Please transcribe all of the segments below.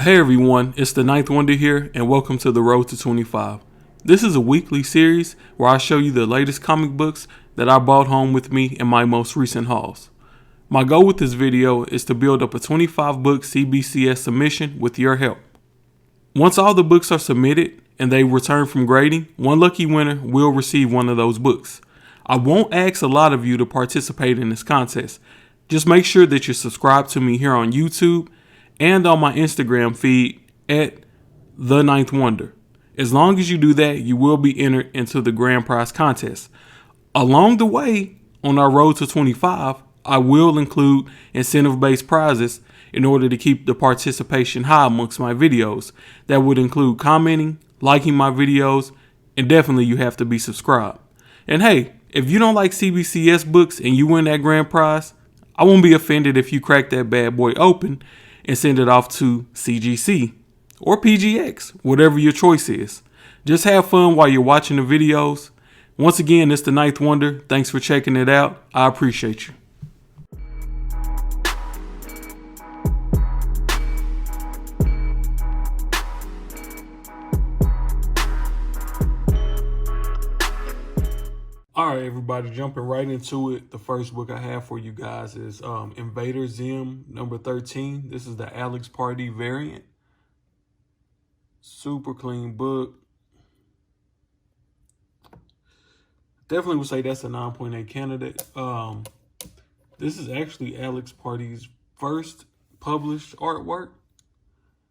Hey everyone, it's the Ninth Wonder here, and welcome to the Road to 25. This is a weekly series where I show you the latest comic books that I brought home with me in my most recent hauls. My goal with this video is to build up a 25 book CBCS submission with your help. Once all the books are submitted and they return from grading, one lucky winner will receive one of those books. I won't ask a lot of you to participate in this contest. Just make sure that you're subscribed to me here on YouTube and on my Instagram feed at The Ninth Wonder. As long as you do that, you will be entered into the grand prize contest. Along the way, on our road to 25, I will include incentive-based prizes in order to keep the participation high amongst my videos. That would include commenting, liking my videos, and definitely you have to be subscribed. And hey, if you don't like CBCS books and you win that grand prize, I won't be offended if you crack that bad boy open and send it off to CGC or PGX, whatever your choice is. Just have fun while you're watching the videos. Once again, it's the Ninth Wonder. Thanks for checking it out. I appreciate you. All right, everybody, jumping right into it. The first book I have for you guys is Invader Zim number 13. This is the Alex Pardee variant. Super clean book. Definitely would say that's a 9.8 candidate. This is actually Alex Pardee's first published artwork.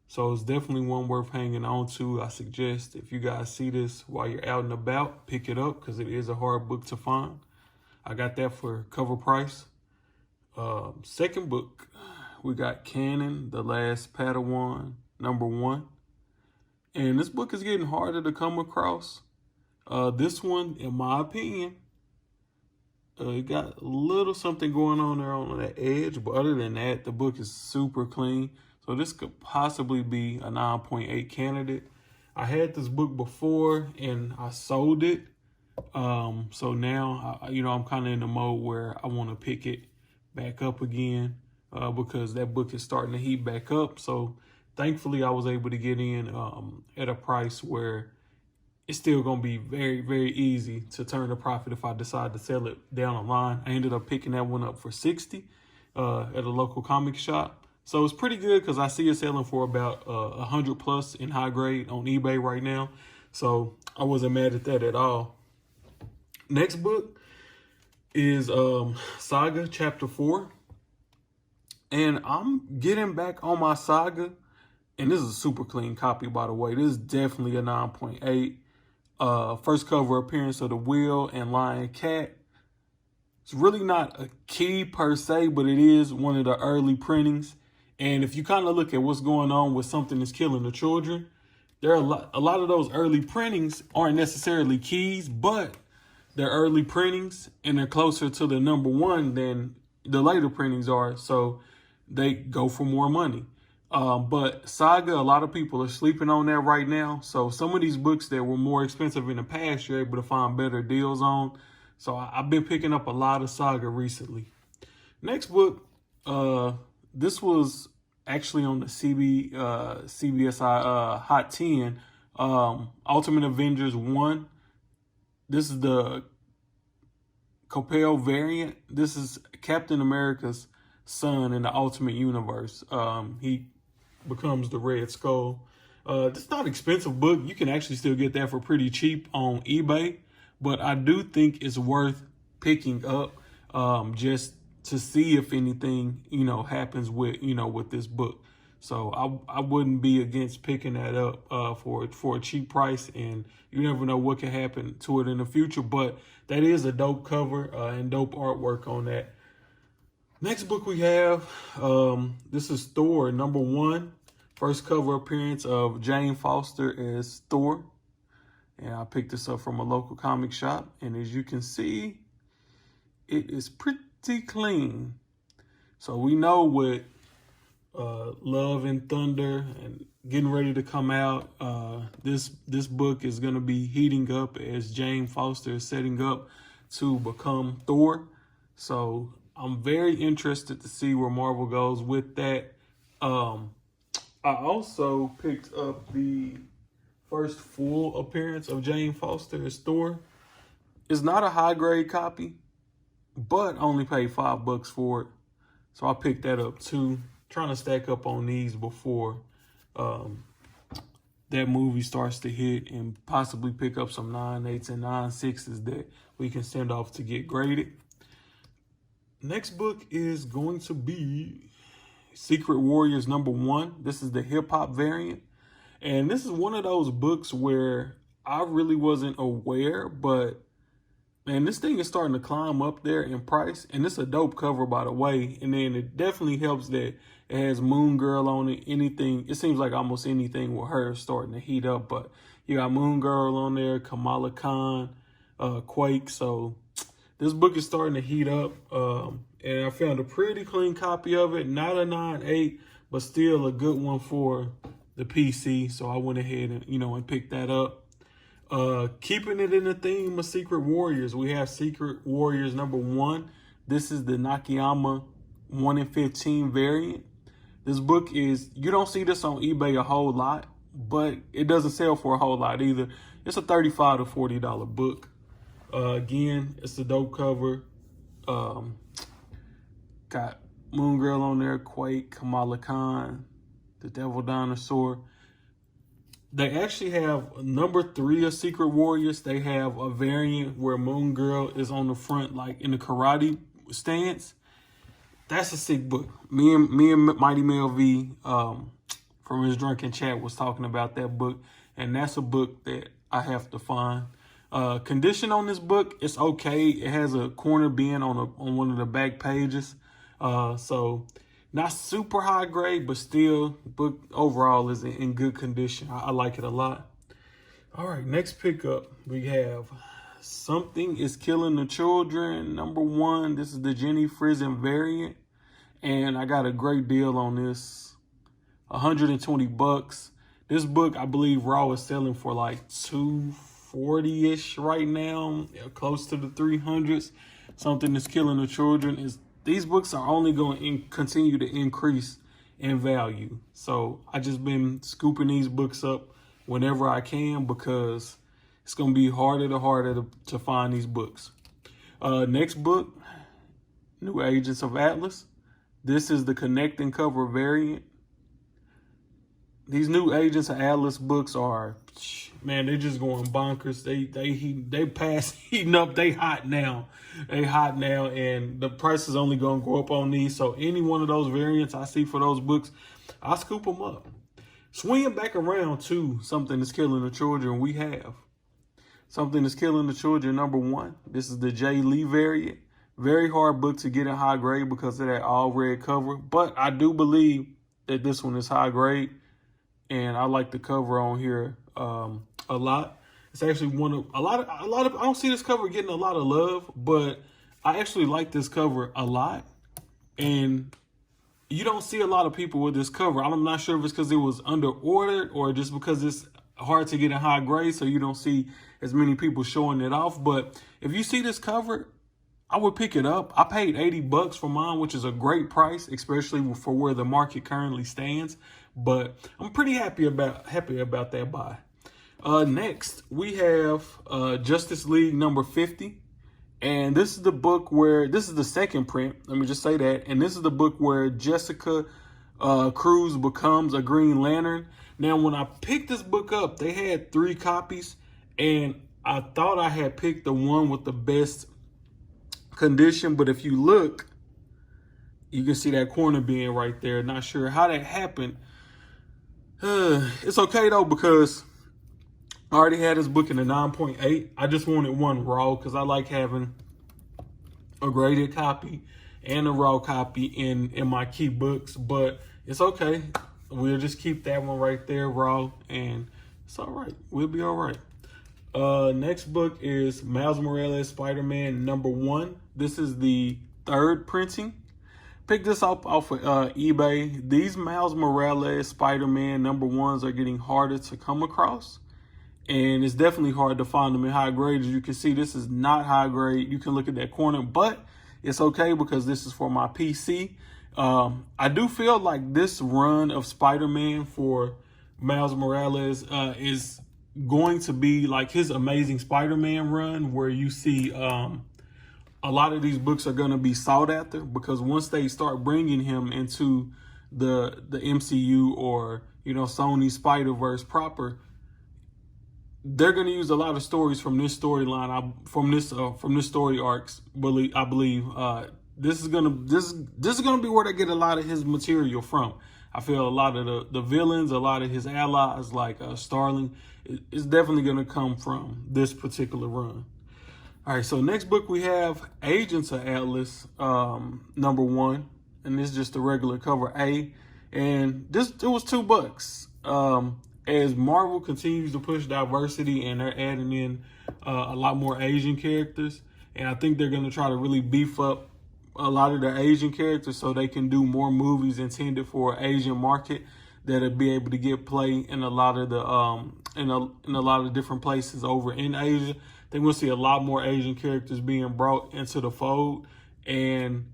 So it's definitely one worth hanging on to. I suggest if you guys see this while you're out and about, pick it up because it is a hard book to find. I got that for cover price. Second book, we got Kanan, The Last Padawan, number 1. And this book is getting harder to come across. This one, in my opinion, it got a little something going on there on that edge. But other than that, the book is super clean. So this could possibly be a 9.8 candidate. I had this book before and I sold it. So now, I'm kind of in the mode where I want to pick it back up again because that book is starting to heat back up. So thankfully, I was able to get in at a price where it's still going to be very, very easy to turn a profit if I decide to sell it down the line. I ended up picking that one up for $60 at a local comic shop. So it's pretty good because I see it selling for about 100 plus in high grade on eBay right now. So I wasn't mad at that at all. Next book is Saga Chapter 4. And I'm getting back on my Saga. And this is a super clean copy, by the way. This is definitely a 9.8. First cover appearance of the Will and Lion Cat. It's really not a key per se, but it is one of the early printings. And if you kind of look at what's going on with Something Is Killing the Children, there are a lot of those early printings aren't necessarily keys, but they're early printings and they're closer to the number 1 than the later printings are. So they go for more money. But Saga, a lot of people are sleeping on that right now. So some of these books that were more expensive in the past, you're able to find better deals on. So I've been picking up a lot of Saga recently. Next book, this was actually on the CBSI Hot 10, Ultimate Avengers 1. This is the Coppel variant. This is Captain America's son in the Ultimate Universe. He becomes the Red Skull. It's not an expensive book. You can actually still get that for pretty cheap on eBay. But I do think it's worth picking up just to see if anything, happens with this book. So I wouldn't be against picking that up for a cheap price, and you never know what can happen to it in the future. But that is a dope cover and dope artwork on that. Next book we have, this is Thor number 1. First cover appearance of Jane Foster as Thor. And I picked this up from a local comic shop. And as you can see, it is pretty clean. So we know with Love and Thunder and getting ready to come out, this book is going to be heating up as Jane Foster is setting up to become Thor. So I'm very interested to see where Marvel goes with that. I also picked up the first full appearance of Jane Foster as Thor. It's not a high grade copy, but I only paid $5 for it. So I picked that up too. Trying to stack up on these before that movie starts to hit, and possibly pick up some 9.8s and 9.6s that we can send off to get graded. Next book is going to be Secret Warriors #1. This is the hip hop variant. And this is one of those books where I really wasn't aware, but man, this thing is starting to climb up there in price. And it's a dope cover, by the way. And then it definitely helps that it has Moon Girl on it. It seems like almost anything with her is starting to heat up. But you got Moon Girl on there, Kamala Khan, Quake. So this book is starting to heat up. And I found a pretty clean copy of it. Not a 9.8, but still a good one for the PC. So I went ahead and picked that up. Keeping it in the theme of Secret Warriors, we have Secret Warriors #1. This is the Nakayama 1 in 15 variant. This book you don't see this on eBay a whole lot, but it doesn't sell for a whole lot either. It's a $35 to $40 book. Again, it's a dope cover. Got Moon Girl on there, Quake, Kamala Khan, the Devil Dinosaur. They actually have #3 of Secret Warriors. They have a variant where Moon Girl is on the front, like in the karate stance. That's a sick book. Me and Mighty Mel V from his drunken chat was talking about that book, and that's a book that I have to find. Condition on this book, it's okay. It has a corner bin on one of the back pages, so not super high grade, but still, book overall is in good condition. I like it a lot. All right, next pickup we have Something is Killing the Children #1. This is the Jenny Frison variant, and I got a great deal on this. $120. This book, I believe, raw is selling for like $240-ish right now, close to the 300s. Something is Killing the Children these books are only going to continue to increase in value. So I just been scooping these books up whenever I can, because it's going to be harder to find these books. Next book, New Agents of Atlas. This is the Connecting Cover variant. These New Agents of Atlas books are, man, they're just going bonkers. They past heating up. They hot now. And the price is only going to go up on these. So any one of those variants I see for those books, I'll scoop them up. Swinging back around to Something is Killing the Children, we have Something is Killing the Children #1. This is the Jay Lee variant. Very hard book to get in high grade because of that all red cover. But I do believe that this one is high grade. And I like the cover on here a lot. It's actually a lot of I don't see this cover getting a lot of love, but I actually like this cover a lot. And you don't see a lot of people with this cover. I'm not sure if it's because it was under ordered or just because it's hard to get in high grade, so you don't see as many people showing it off. But if you see this cover, I would pick it up. I paid $80 for mine, which is a great price, especially for where the market currently stands. But I'm pretty happy about that buy. Next, we have Justice League #50. And this is the book where, this is the second print, let me just say that. And this is the book where Jessica Cruz becomes a Green Lantern. Now, when I picked this book up, they had 3 copies. And I thought I had picked the one with the best condition. But if you look, you can see that corner bin right there. Not sure how that happened. It's okay, though, because I already had this book in a 9.8. I just wanted one raw because I like having a graded copy and a raw copy in my key books. But it's okay. We'll just keep that one right there raw, and it's all right. We'll be all right. Next book is Miles Morales Spider-Man #1. This is the 3rd printing. Pick this up off of eBay. These Miles Morales Spider-Man #1s are getting harder to come across. And it's definitely hard to find them in high grade. As you can see, this is not high grade. You can look at that corner, but it's okay because this is for my PC. I do feel like this run of Spider-Man for Miles Morales is going to be like his Amazing Spider-Man run, where you see a lot of these books are going to be sought after, because once they start bringing him into the MCU, or Sony Spider-Verse proper, they're going to use a lot of stories from this storyline, from this story arcs. I believe this is gonna be where they get a lot of his material from. I feel a lot of the villains, a lot of his allies, like Starling, is definitely going to come from this particular run. All right, so next book we have Agents of Atlas, #1, and this is just the regular cover A, and it was $2. As Marvel continues to push diversity and they're adding in a lot more Asian characters, and I think they're going to try to really beef up a lot of the Asian characters so they can do more movies intended for Asian market that'll be able to get play in a lot of the in a lot of different places over in Asia. I think we'll see a lot more Asian characters being brought into the fold, and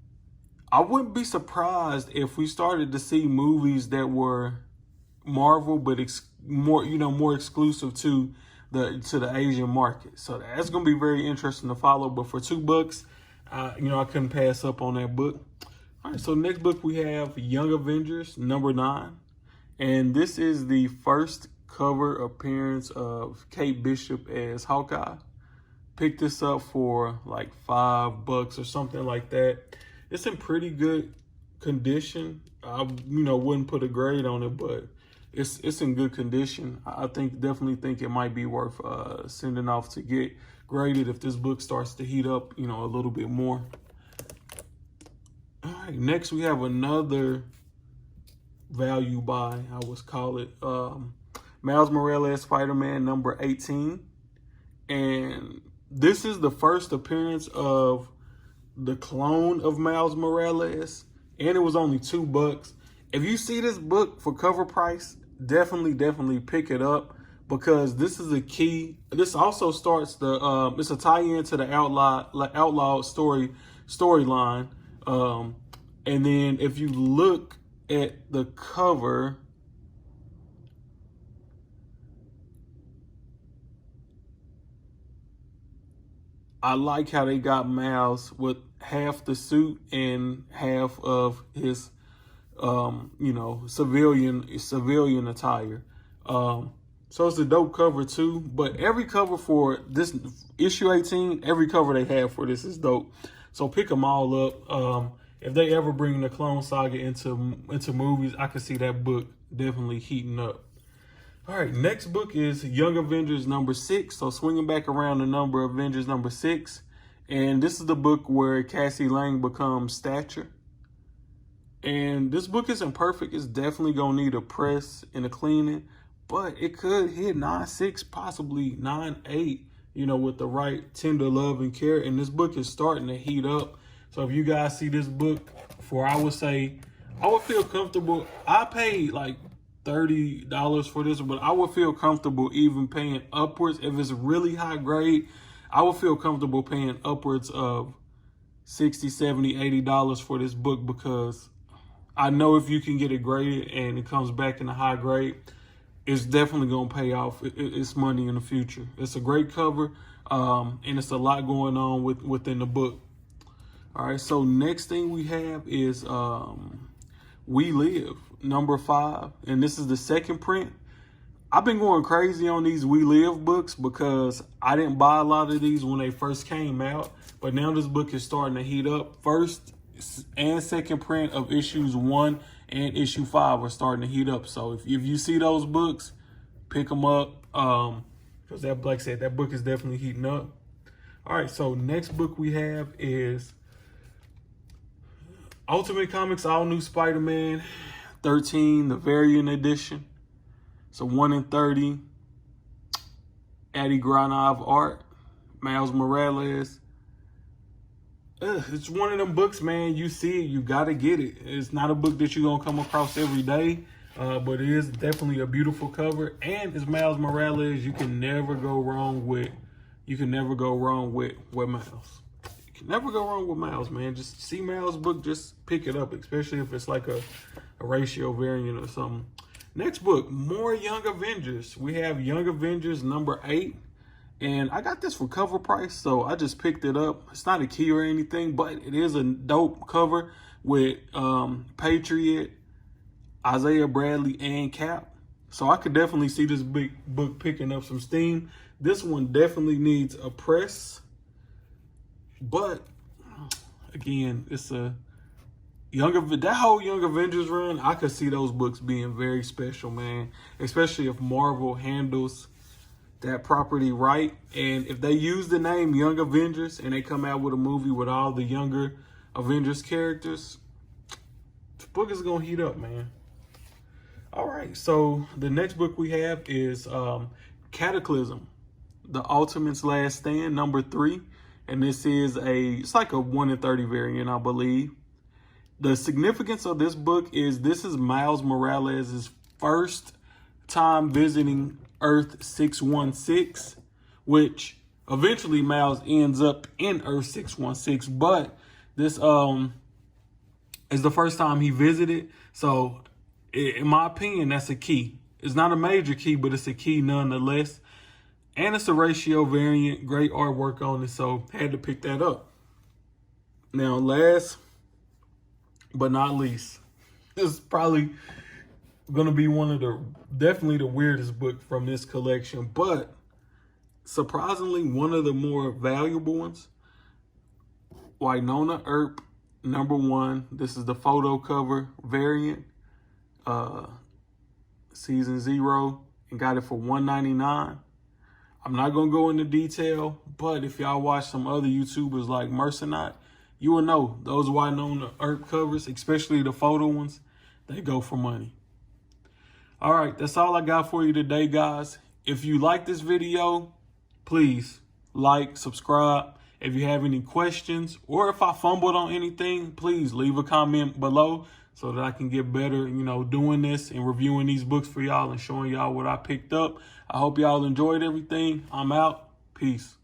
I wouldn't be surprised if we started to see movies that were Marvel, but more exclusive to the Asian market. So that's going to be very interesting to follow. But for $2, I couldn't pass up on that book. All right, so next book we have Young Avengers #9, and this is the first cover appearance of Kate Bishop as Hawkeye. Picked this up for like $5 or something like that. It's in pretty good condition. I wouldn't put a grade on it, but it's in good condition. I definitely think it might be worth sending off to get graded if this book starts to heat up, a little bit more. All right, next we have another value buy, I would call it. Miles Morales Spider-Man #18. And this is the first appearance of the clone of Miles Morales, and it was only $2. If you see this book for cover price, definitely pick it up, because this is a key. This also starts it's a tie-in to the Outlaw storyline. And then if you look at the cover, I like how they got Miles with half the suit and half of his civilian attire. So it's a dope cover too. But every cover for this issue 18, every cover they have for this is dope. So pick them all up. If they ever bring the Clone Saga into movies, I can see that book definitely heating up. All right, next book is Young Avengers #6. So swinging back around the number Avengers #6. And this is the book where Cassie Lang becomes Stature. And this book isn't perfect. It's definitely going to need a press and a cleaning, but it could hit 9.6, possibly 9.8, with the right tender love and care. And this book is starting to heat up. So if you guys see this book for, I would feel comfortable. I paid like $30 for this, but I would feel comfortable even paying upwards. If it's really high grade, I would feel comfortable paying upwards of $60, $70, $80 for this book, because I know if you can get it graded and it comes back in a high grade, it's definitely going to pay off. It's money in the future. It's a great cover, and it's a lot going on within the book. All right, so next thing we have is We Live #5, and this is the second print. I've been going crazy on these We Live books because I didn't buy a lot of these when they first came out, but now this book is starting to heat up. First and second print of issues 1 and issue 5 are starting to heat up. So if you see those books, pick them up, because like I said, that book is definitely heating up. All right, so next book we have is Ultimate Comics All New Spider-Man 13, the variant edition. So 1 in 30. Adi Granov art. Miles Morales. It's one of them books, man. You see it, you gotta get it. It's not a book that you're gonna come across every day, but it is definitely a beautiful cover. And it's Miles Morales. You can never go wrong with Miles. You Never go wrong with Miles, man. Just see Miles' book, just pick it up, especially if it's like a ratio variant or something. Next book, more Young Avengers. We have Young Avengers number 8. And I got this for cover price, so I just picked it up. It's not a key or anything, but it is a dope cover with Patriot, Isaiah Bradley, and Cap. So I could definitely see this big book picking up some steam. This one definitely needs a press. But, again, it's a that whole Young Avengers run, I could see those books being very special, man. Especially if Marvel handles that property right. And if they use the name Young Avengers and they come out with a movie with all the younger Avengers characters, the book is going to heat up, man. All right, so the next book we have is Cataclysm, The Ultimate's Last Stand, number 3. And this is it's like a 1 in 30 variant, I believe. The significance of this book is this is Miles Morales' first time visiting Earth 616, which eventually Miles ends up in Earth 616. But this is the first time he visited. So in my opinion, that's a key. It's not a major key, but it's a key nonetheless. And it's a ratio variant. Great artwork on it, so had to pick that up. Now, last but not least, this is probably going to be definitely the weirdest book from this collection, but surprisingly, one of the more valuable ones. Wynonna Earp, number 1. This is the photo cover variant. Season 0, and got it for $1.99. I'm not going to go into detail, but if y'all watch some other YouTubers like Mercenaut, you will know those Wynonna Earp covers, especially the photo ones, they go for money. All right, that's all I got for you today, guys. If you like this video, please like, subscribe. If you have any questions or if I fumbled on anything, please leave a comment below so that I can get better, doing this and reviewing these books for y'all and showing y'all what I picked up. I hope y'all enjoyed everything. I'm out. Peace.